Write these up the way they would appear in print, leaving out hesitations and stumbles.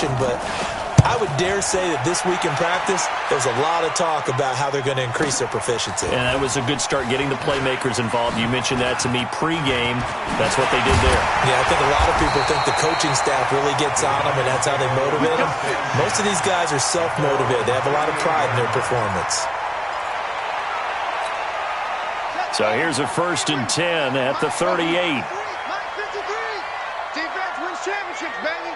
position, but I would dare say that this week in practice, there's a lot of talk about how they're going to increase their proficiency. And that was a good start, getting the playmakers involved. You mentioned that to me pregame. That's what they did there. Yeah, I think a lot of people think the coaching staff really gets on them, and that's how they motivate them. Most of these guys are self-motivated. They have a lot of pride in their performance. So here's a 1st and 10 at the 38. Defense wins championships, baby.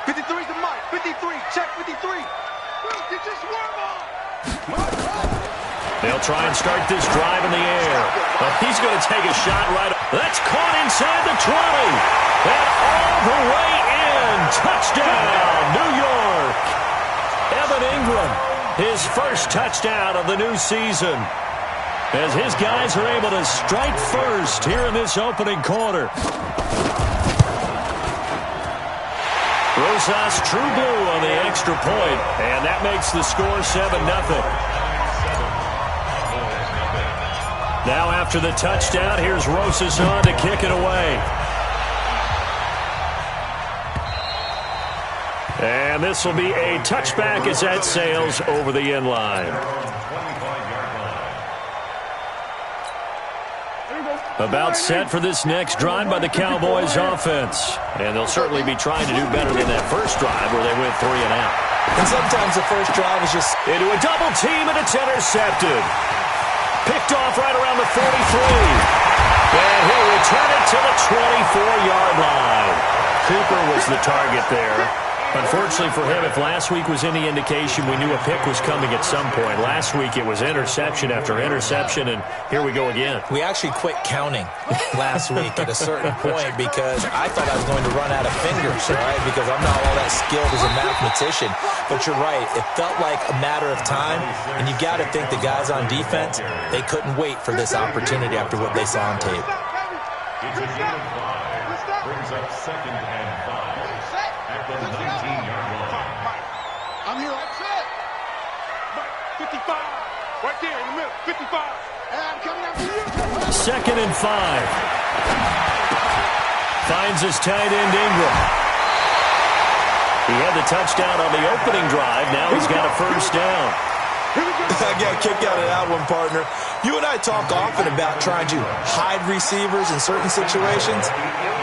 53's the mic. 53. Check 53. Get your swerve on. They'll try and start this drive in the air. But he's going to take a shot right. That's caught inside the 20. And all the way in. Touchdown, New York. Evan Ingram, his first touchdown of the new season, as his guys are able to strike first here in this opening quarter. Rosas true blue on the extra point, and that makes the score 7-0. Now after the touchdown, here's Rosas on to kick it away. And this will be a touchback as that sails over the end line. About set for this next drive by the Cowboys offense. And they'll certainly be trying to do better than that first drive where they went 3 and out. And sometimes the first drive is just into a double team, and it's intercepted. Picked off right around the 43. And he'll return it to the 24-yard line. Cooper was the target there. Unfortunately for him, if last week was any indication, we knew a pick was coming at some point. Last week it was interception after interception, and here we go again. We actually quit counting last week at a certain point because I thought I was going to run out of fingers, right? Because I'm not all that skilled as a mathematician. But you're right. It felt like a matter of time, and you got to think the guys on defense, they couldn't wait for this opportunity after what they saw on tape. It's a gain of 5. Brings up 2nd and 5 at the 19-yard line. I'm here. That's it. 55. Right there in the middle. 55. And I'm coming after you. 2nd and 5. Finds his tight end Ingram. He had the touchdown on the opening drive. Now he's got a first down. I got a kick out of that one, partner. You and I talk often about trying to hide receivers in certain situations,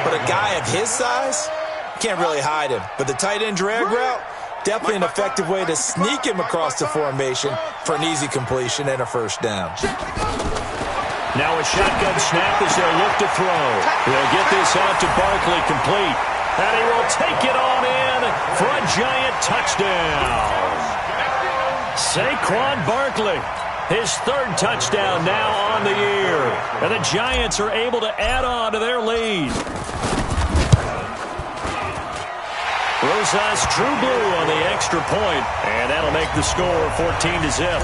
but a guy of his size, can't really hide him. But the tight end drag route, definitely an effective way to sneak him across the formation for an easy completion and a first down. Now a shotgun snap as they'll look to throw. They'll get this out to Barkley, complete. And he will take it on in for a giant touchdown. Saquon Barkley, his 3rd touchdown now on the year. And the Giants are able to add on to their lead. Rosas true blue on the extra point, and that'll make the score 14-0.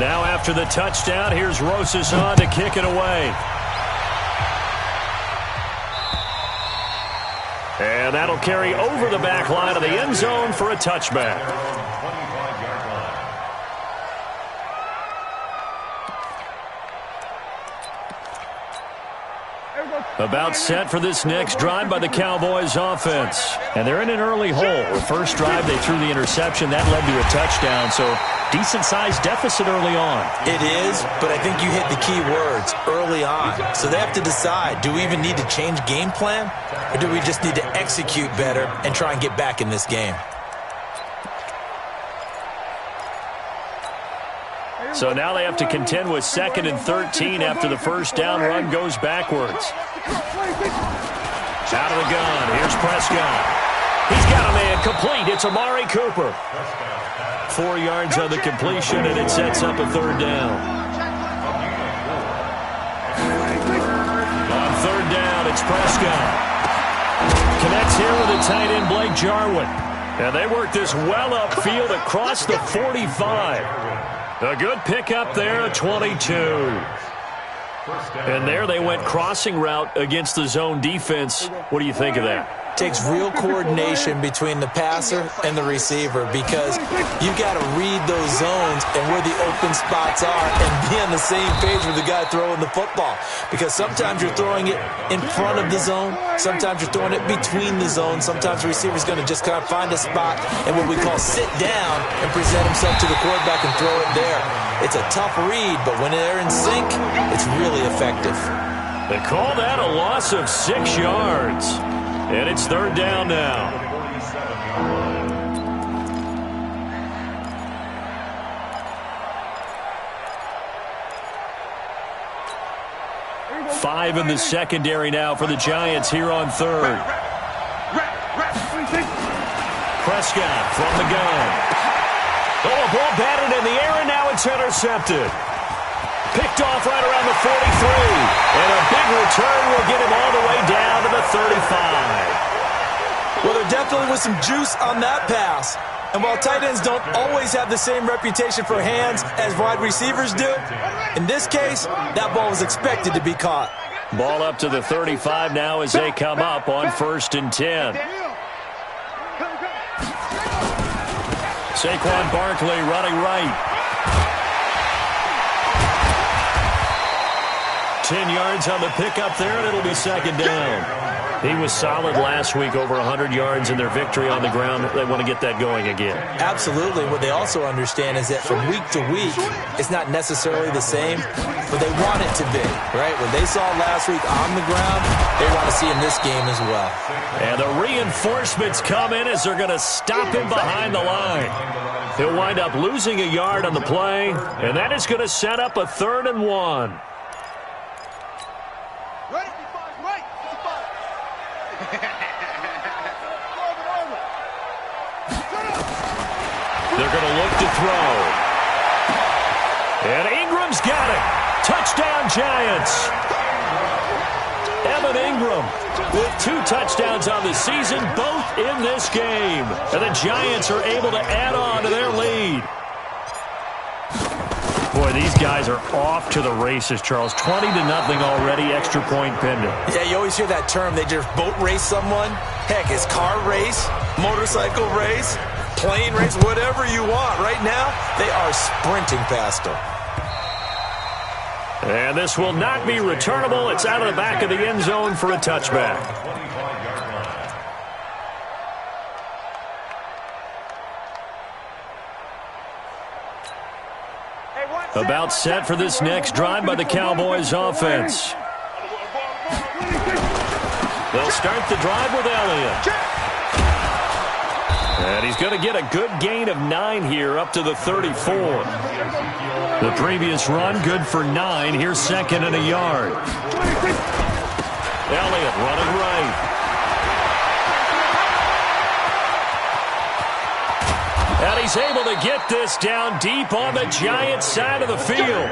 Now after the touchdown, here's Rosas on to kick it away. And that'll carry over the back line of the end zone for a touchback. About set for this next drive by the Cowboys offense. And they're in an early hole. The first drive, they threw the interception. That led to a touchdown, so decent-sized deficit early on. It is, but I think you hit the key words, early on. So they have to decide, do we even need to change game plan, or do we just need to execute better and try and get back in this game? So now they have to contend with 2nd and 13 after the first down run goes backwards. Out of the gun. Here's Prescott. He's got a man complete. It's Amari Cooper. 4 yards on the completion, and it sets up a 3rd down. On 3rd down, it's Prescott. Connects here with the tight end Blake Jarwin. And they work this well upfield across the 45. A good pickup there at 22. And there they went crossing route against the zone defense. What do you think of that? takes real coordination between the passer and the receiver because you got to read those zones and where the open spots are and be on the same page with the guy throwing the football. Because sometimes you're throwing it in front of the zone, sometimes you're throwing it between the zones, sometimes the receiver's going to just kind of find a spot and what we call sit down and present himself to the quarterback and throw it there. It's a tough read, but when they're in sync, it's really effective. They call that a loss of 6 yards. And it's third down now. Five in the secondary now for the Giants here on third. Prescott from the gun. Oh, a ball batted in the air, and now it's intercepted. Picked off right around the 43. And a big return will get him all the way down to the 35. Well, there definitely was some juice on that pass. And while tight ends don't always have the same reputation for hands as wide receivers do, in this case, that ball was expected to be caught. Ball up to the 35 now as they come up on 1st and 10. Saquon Barkley running right. 10 yards on the pickup there, and it'll be second down. He was solid last week, over 100 yards in their victory on the ground. They want to get that going again. Absolutely. What they also understand is that from week to week, it's not necessarily the same, but they want it to be, right? What they saw last week on the ground, they want to see in this game as well. And the reinforcements come in as they're going to stop him behind the line. He'll wind up losing a yard on the play, and that is going to set up a 3rd and 1. They're going to look to throw. And Ingram's got it. Touchdown, Giants. Evan Ingram with 2 touchdowns on the season, both in this game. And the Giants are able to add on to their lead. Boy, these guys are off to the races, Charles. 20-0 already, extra point pending. Yeah, you always hear that term. They just boat race someone. Heck, it's car race, motorcycle race, plane race, whatever you want. Right now, they are sprinting past them. And this will not be returnable. It's out of the back of the end zone for a touchback. About set for this next drive by the Cowboys offense. They'll start the drive with Elliott. And he's going to get a good gain of 9 here up to the 34. The previous run good for 9. Here's 2nd and a yard. Elliott running right. And he's able to get this down deep on the Giants side of the field.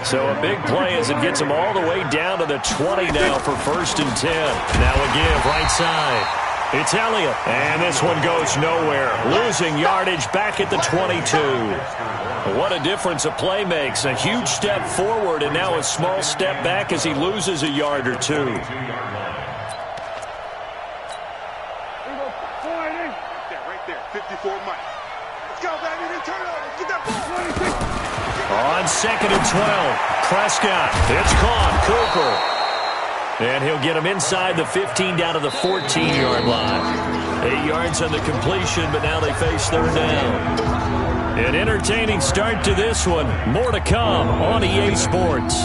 So a big play as it gets him all the way down to the 20 now for 1st and 10. Now a give right side. It's Elliott. And this one goes nowhere. Losing yardage back at the 22. What a difference a play makes. A huge step forward and now a small step back as he loses a yard or 2. On 2nd and 12, Prescott. It's caught. Cooper. And he'll get him inside the 15 down to the 14-yard line. 8 yards on the completion, but now they face 3rd down. An entertaining start to this one. More to come on EA Sports.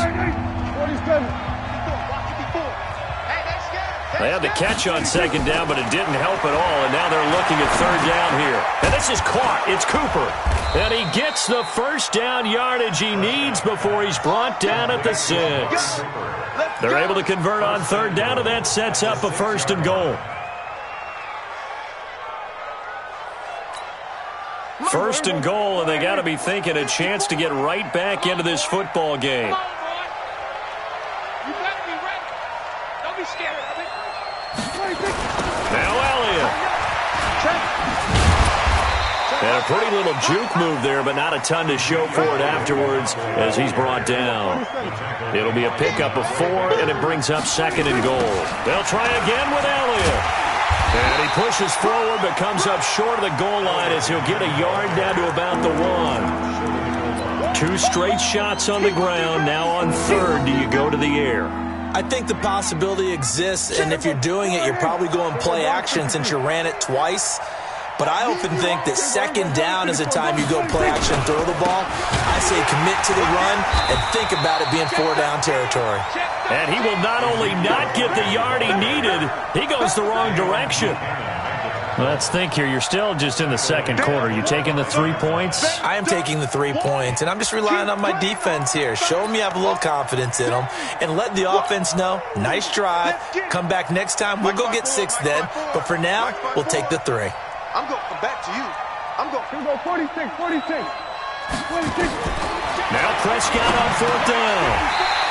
They had the catch on 2nd down, but it didn't help at all, and now they're looking at 3rd down here. And this is caught. It's Cooper. And he gets the 1st down yardage he needs before he's brought down at the 6. They're able to convert on 3rd down, and that sets up a 1st and goal. 1st and goal, and they got to be thinking a chance to get right back into this football game. Now Elliott. And And a pretty little juke move there, but not a ton to show for it afterwards as he's brought down. It'll be a pickup of 4, and it brings up 2nd and goal. They'll try again with Elliott. And he pushes forward, but comes up short of the goal line as he'll get a yard down to about the 1. 2 straight shots on the ground. Now on 3rd, do you go to the air? I think the possibility exists, and if you're doing it, you're probably going play action since you ran it twice. But I often think that 2nd down is a time you go play action and throw the ball. I say commit to the run and think about it being 4-down territory. And he will not only not get the yard he needed, he goes the wrong direction. Let's think here. You're still just in the 2nd quarter. You taking the 3 points? I am taking the 3 points, and I'm just relying on my defense here. Show them you have a little confidence in them, and let the offense know, nice drive. Come back next time. We'll go get 6 then, but for now, we'll take the 3. I'm going to come back to you. I'm going to go 46. Now Prescott on 4th down.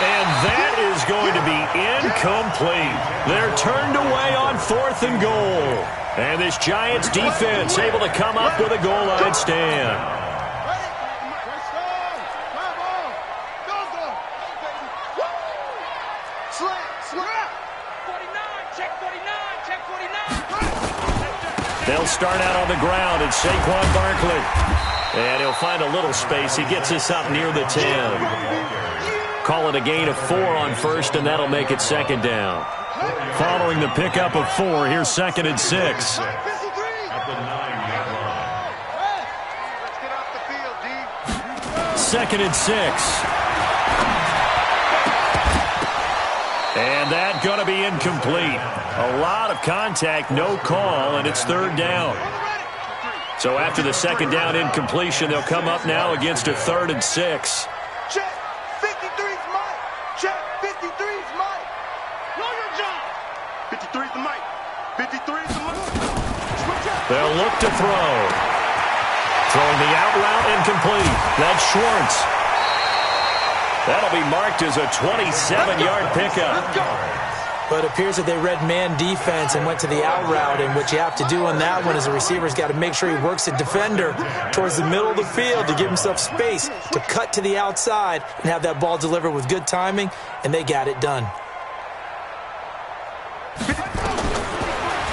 And that is going to be incomplete. They're turned away on 4th and goal. And this Giants defense able to come up with a goal line stand. They'll start out on the ground, and Saquon Barkley. And he'll find a little space. He gets us up near the 10. Call it a gain of 4 on 1st, and that'll make it 2nd down. Following the pickup of 4, here's 2nd and 6. Second and 6. And that going to be incomplete. A lot of contact, no call, and it's 3rd down. So after the 2nd down incompletion, they'll come up now against a 3rd and 6. Check. 53's Mike. Check. 53's Mike. Know your job. 53's the Mike. 53's the Mike. They'll look to throw. Throwing the out route incomplete. That's Schwartz. That'll be marked as a 27-yard pickup. But it appears that they read man defense and went to the out route, and what you have to do on that one is the receiver's got to make sure he works the defender towards the middle of the field to give himself space to cut to the outside and have that ball delivered with good timing, and they got it done.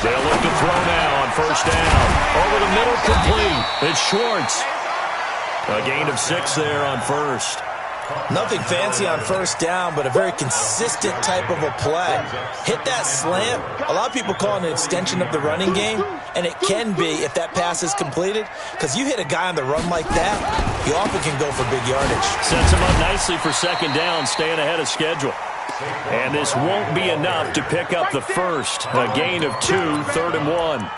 They'll look to throw now on 1st down. Over the middle, complete. It's Schwartz. A gain of 6 there on 1st. Nothing fancy on 1st down, but a very consistent type of a play. Hit that slant. A lot of people call it an extension of the running game, and it can be if that pass is completed, because you hit a guy on the run like that, you often can go for big yardage. Sets him up nicely for 2nd down, staying ahead of schedule. And this won't be enough to pick up the 1st. A gain of 2, 3rd and 1.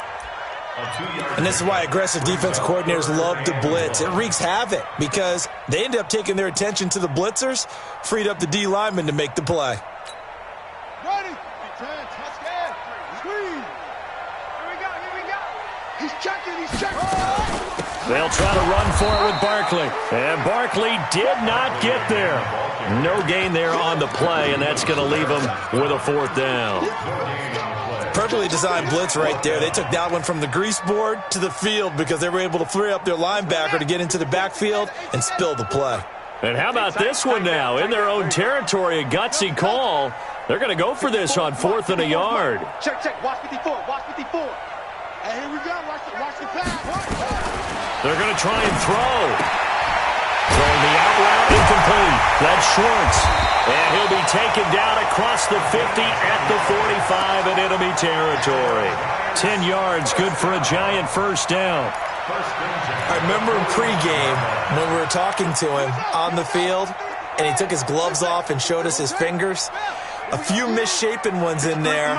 And this is why aggressive defense coordinators love to blitz. It wreaks havoc because they end up taking their attention to the blitzers, freed up the D lineman to make the play. Ready. Touchdown. Squeeze. Here we go. He's checking. They'll try to run for it with Barkley. And Barkley did not get there. No gain there on the play, and that's going to leave him with a 4th down. Perfectly designed blitz right there. They took that one from the grease board to the field because they were able to free up their linebacker to get into the backfield and spill the play. And how about this one now? In their own territory, a gutsy call. They're going to go for this on 4th and a yard. Check. Watch 54. And here we go. Watch the pass. They're going to try and throw. Throwing the out route incomplete. That's Schwartz. And he'll be taken down across the 50 at the 45 in enemy territory. 10 yards, good for a Giant 1st down. I remember in pregame when we were talking to him on the field, and he took his gloves off and showed us his fingers. A few misshapen ones in there,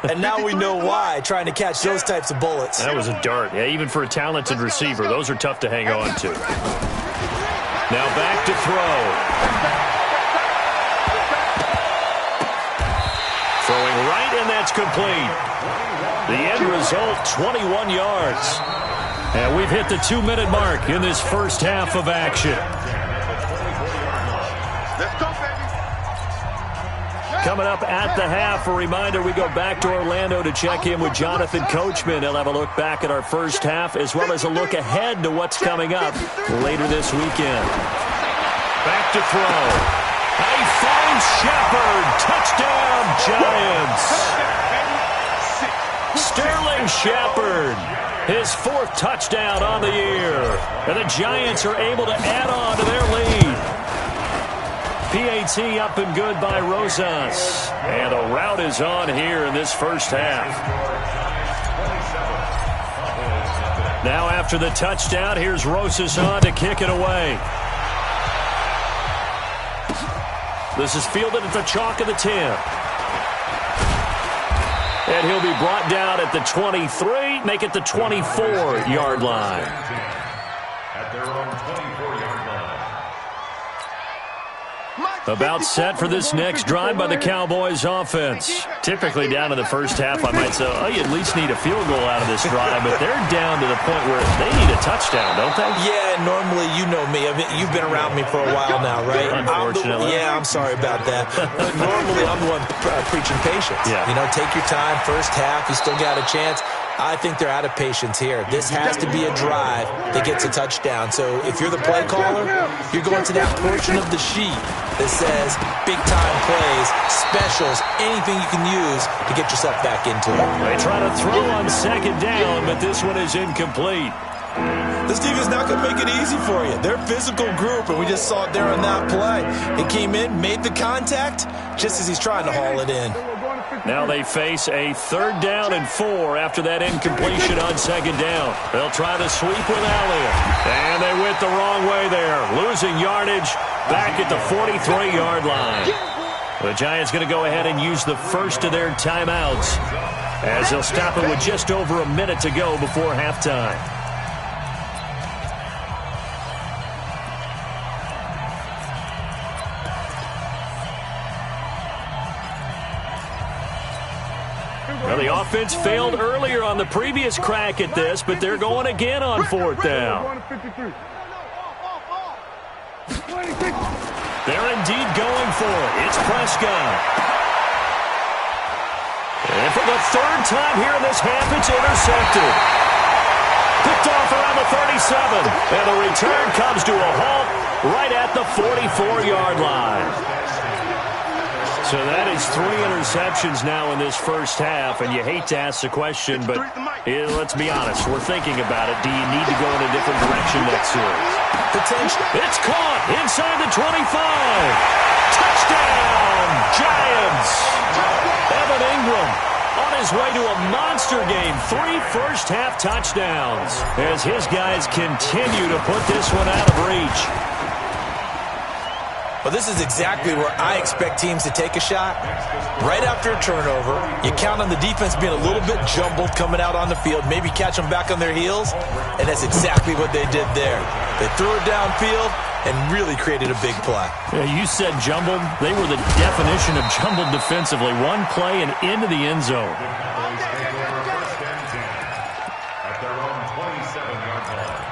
and now we know why, trying to catch those types of bullets. That was a dart. Yeah, even for a talented receiver, those are tough to hang on to. Now back to throw. Throwing right, and that's complete. The end result, 21 yards. And we've hit the 2-minute mark in this first half of action. Let's go, baby. Coming up at the half, a reminder, we go back to Orlando to check in with Jonathan Coachman. He'll have a look back at our first half as well as a look ahead to what's coming up later this weekend. Back to throw. He finds Shepard. Touchdown, Giants. Sterling Shepard. His 4th touchdown on the year. And the Giants are able to add on to their lead. PAT up and good by Rosas. And a rout is on here in this first half. Now after the touchdown, here's Rosas on to kick it away. This is fielded at the chalk of the 10. And he'll be brought down at the 23, make it the 24-yard line. At their own 24-yard line. About set for this next drive by the Cowboys offense. Typically down in the first half, I might say, oh, you at least need a field goal out of this drive, but they're down to the point where they need a touchdown, don't they? Yeah, normally, you know me. I mean, you've been around me for a while now, right? Unfortunately. I'm sorry about that. But normally, I'm the one preaching patience. Yeah. You know, take your time, first half, you still got a chance. I think they're out of patience here. This has to be a drive that gets a touchdown. So if you're the play caller, you're going to that portion of the sheet that says big-time plays, specials, anything you can use to get yourself back into it. They try to throw on second down, but this one is incomplete. This team is not going to make it easy for you. They're a physical group, and we just saw it there on that play. He came in, made the contact, just as he's trying to haul it in. Now they face a 3rd down and 4 after that incompletion on second down. They'll try to sweep with Elliott. And they went the wrong way there. Losing yardage back at the 43-yard line. The Giants going to go ahead and use the first of their timeouts as they'll stop it with just over a minute to go before halftime. Well, the offense failed earlier on the previous crack at this, but they're going again on 4th down. They're indeed going for it. It's Prescott. And for the 3rd time here in this half, it's intercepted. Picked off around the 37. And the return comes to a halt right at the 44-yard line. So that is 3 interceptions now in this first half, and you hate to ask the question, but let's be honest, we're thinking about it. Do you need to go in a different direction next series? Potential. It's caught inside the 25. Touchdown, Giants. Evan Ingram on his way to a monster game. 3 first-half touchdowns as his guys continue to put this one out of reach. Well, this is exactly where I expect teams to take a shot. Right after a turnover, you count on the defense being a little bit jumbled coming out on the field, maybe catch them back on their heels, and that's exactly what they did there. They threw it downfield and really created a big play. Yeah, you said jumbled. They were the definition of jumbled defensively. One play and into the end zone. At their own 27-yard line.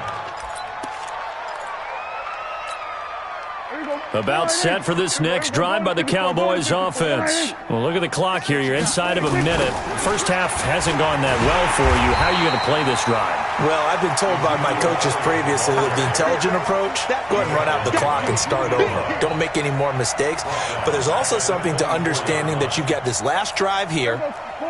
About set for this next drive by the Cowboys offense. Well, look at the clock here. You're inside of a minute. First half hasn't gone that well for you. How are you going to play this drive? Well, I've been told by my coaches previously that the intelligent approach, go ahead and run out the clock and start over. Don't make any more mistakes. But there's also something to understanding that you've got this last drive here.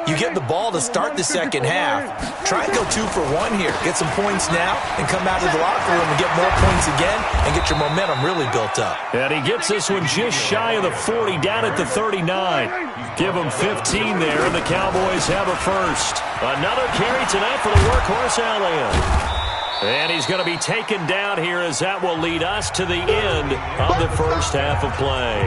You get the ball to start the second half. Try and go 2 for 1 here. Get some points now and come out of the locker room and get more points again and get your momentum really built up. And he gets this one just shy of the 40, down at the 39. Give him 15 there, and the Cowboys have a first. Another carry tonight for the workhorse Elliott. And he's going to be taken down here as that will lead us to the end of the first half of play.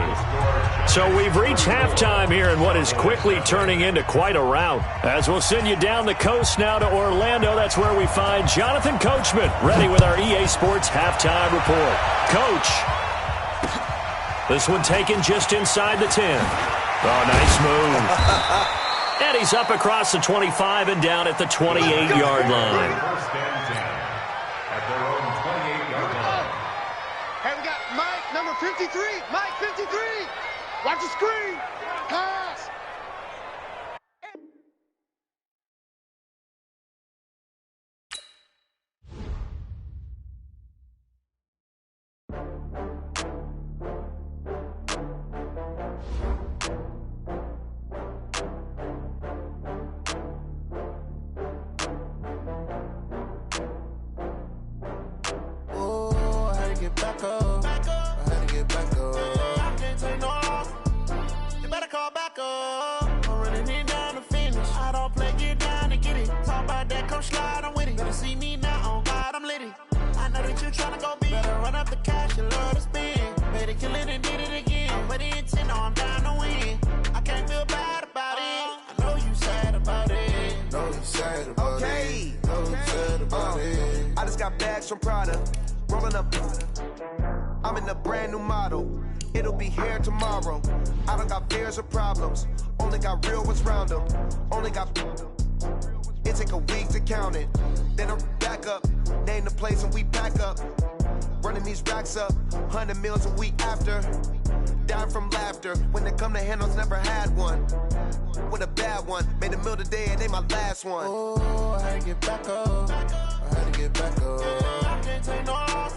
So we've reached halftime here in what is quickly turning into quite a rout. As we'll send you down the coast now to Orlando, that's where we find Jonathan Coachman, ready with our EA Sports halftime report. Coach, this one taken just inside the 10. Oh, nice move. And he's up across the 25 and down at the 28-yard line. At their own 28-yard line. Hey, we got Mike, number 53. Mike, 53. Watch the screen. Pass. Back up. I had to get back up. I can't take no loss. You better call back up. I'm running it down to finish. I don't play, get down and get it. Talk about that, come slide, I'm with it. Better see me now, on God, I'm litty. I know that you tryna go big. Better run up the cash, you love to spend. Better kill it and did it again. But the intent, no, I'm down to win. I can't feel bad about it. I know you sad about it. Know you sad about it. Know you sad about it. I just got bags from Prada. Rolling up, I'm in a brand new model. It'll be here tomorrow. I don't got fears or problems. Only got real ones round them. Only got. It take a week to count it. Then I'm back up. Name the place and we pack up. Running these racks up. 100 meals a week after. Down from laughter. When they come to handles, never had one. With a bad one. Made a meal today and they my last one. Oh, I had to get back up. I had to get back up. I can't take no loss.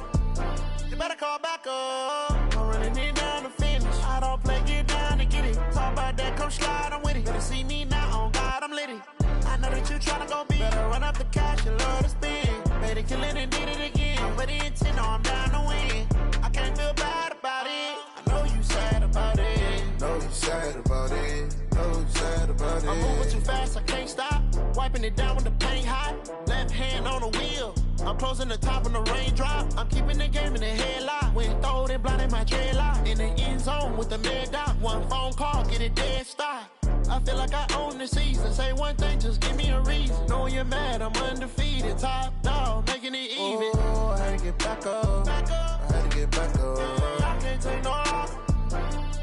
You better call back up. I'm running it down to finish. I don't play, get down and get it. Talk about that, come slide, I'm with it. Better see me now, on God, I'm litty. I know that you tryna go big. Better run up the cash, you love to spend. Better kill it and did it again. But the intent, no, I'm down to win. I can't feel bad about it. I know you sad about it. Know you sad about it. Know you sad about it. I'm moving too fast, I can't stop. Wiping it down with the paint hot. Left hand on the wheel. I'm closing the top when the raindrop. I'm keeping the game in the headlock. When throwed and blinded my dreadlock. In the end zone with the mad dot. One phone call, get it dead stop. I feel like I own the season. Say one thing, just give me a reason. Knowing you're mad, I'm undefeated. Top dog, making it even. Oh, I had to get back up. I had to get back up. I can't take no loss.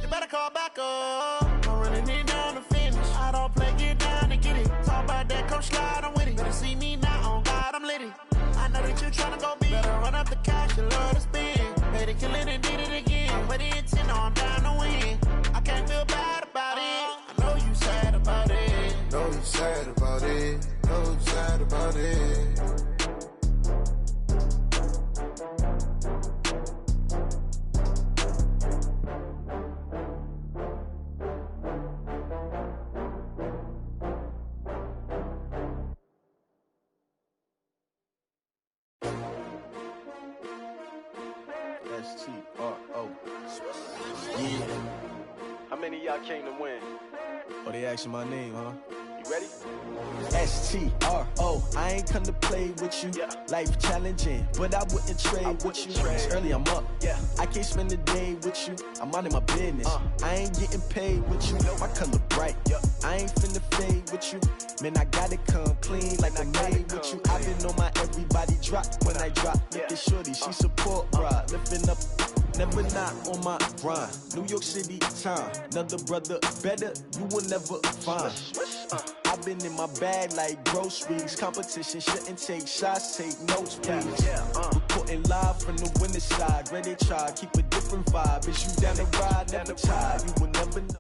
You better call back up. I'm running it down to finish. I don't play, get down and get it. Talk about that, come slide, I'm with it. Better see me now, on God, I'm litty. I know that you tryna go big. Better run up the cash, you love to spend. Better kill it and did it again. But the intent, no, I'm down to win. I can't feel bad about it. I know you sad about it. Know you sad about it. Know you sad about it. S-T-R-O. Yeah. How many of y'all came to win? Oh, they asking my name, huh? You ready? S-T-R-O. I ain't come to play with you. Yeah. Life challenging, but I wouldn't trade with you. It's early, I'm up. Yeah. I can't spend the day with you. I'm minding my business. I ain't getting paid with you. My color bright. Yep. I ain't finna fade with you. Man, I gotta come clean like I made with you. I've been on my everybody drop when I drop. Look at shorty, she support ride. Lifting up, never not on my grind. New York City time. Another brother better, you will never find. I've been in my bag like groceries. Competition shouldn't take shots, take notes, please. Reporting live from the winning side. Ready to try, keep a different vibe. Is you down the ride, never tired. You will never know.